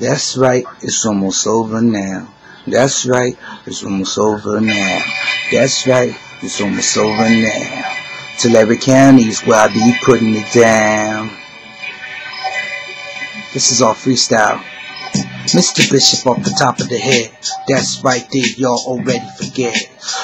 That's right, it's almost over now. That's right, it's almost over now. That's right, it's almost over now. Tulare County's where I be putting it down. This is all freestyle. Mr. Bishop off the top of the head. That's right there, y'all already forget.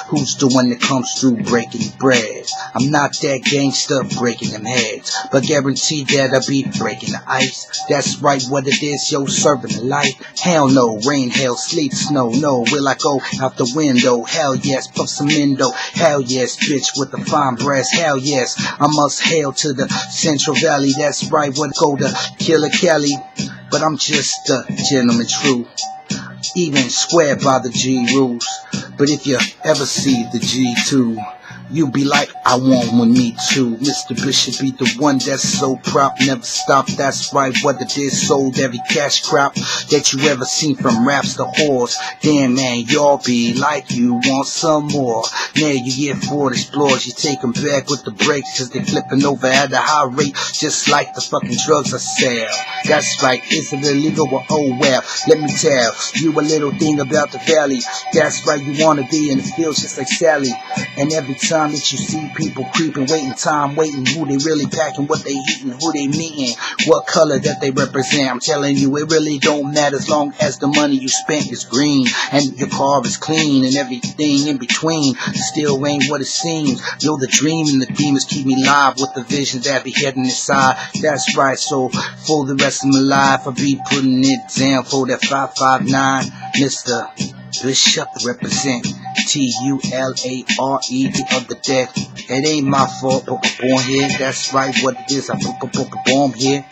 Who's the one that comes through breaking bread? I'm not that gangster breaking them heads, but guarantee that I'll be breaking the ice. That's right, what it is, yo, serving the light. Hell no, rain, hail, sleet, snow, no. Will I go out the window? Hell yes, puff some endo. Hell yes, bitch with the fine breast. Hell yes, I must hail to the Central Valley. That's right, what go to Killer Kelly. But I'm just a gentleman true, even square by the G rules. But if you ever see the G2, you be like, I want one, me too. Mr. Bishop be the one that's so prop, never stop. That's right, what it is, sold every cash crop that you ever seen, from raps to whores. Damn man, y'all be like you want some more. Now you get Ford Explorers, you take them back with the brakes, cause they flipping over at a high rate, just like the fucking drugs I sell. That's right, is it illegal or oh well? Let me tell you a little thing about the valley. That's right, you wanna be in the fields just like Sally. And every time that you see people creeping, waiting time, waiting who they really packing, what they eating, who they meeting, what color that they represent. I'm telling you, it really don't matter as long as the money you spent is green and your car is clean and everything in between still ain't what it seems. Yo, the dream and the demons keep me live with the visions that be heading inside. That's right, so for the rest of my life I'll be putting it down for that 559. Mr. Bishop represent Tulare, the other day. It ain't my fault, but I'm born here. That's right, what it is. I born here.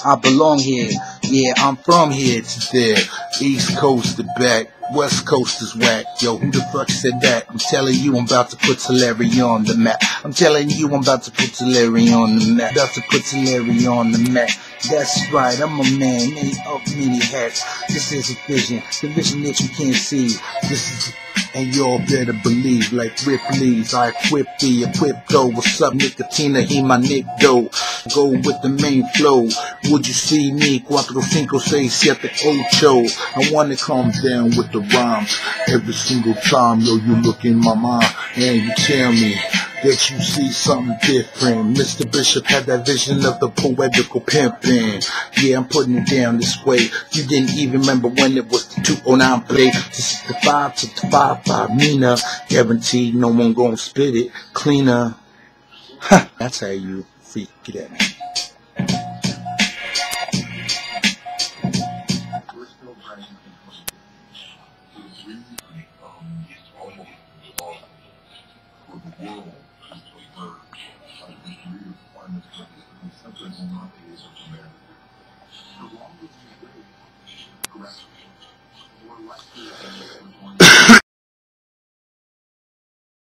I belong here. Yeah, I'm from here to there. East Coast to back, West Coast is whack. Yo, who the fuck said that? I'm telling you, I'm about to put Tulare on the map. I'm telling you, I'm about to put Tulare on the map. About to put Tulare on the map. That's right, I'm a man, many of many hats. This is a vision, the vision that you can't see. This is, and y'all better believe, like Ripley's, I equip the Equipto. What's up, Nicotina? He my Nick Doe. Go with the main flow. Would you see me? 4, 5, 6, 7, 8. I wanna calm down with the rhymes. Every single time, yo, you look in my mind and you tell me that you see something different. Mr. Bishop had that vision of the poetical pimpin'. Yeah, I'm putting it down this way. You didn't even remember when it was the 209 play. This is the 5 to the 5, Mina. Guaranteed no one gon' spit it cleaner. Ha, that's how you freak it at me.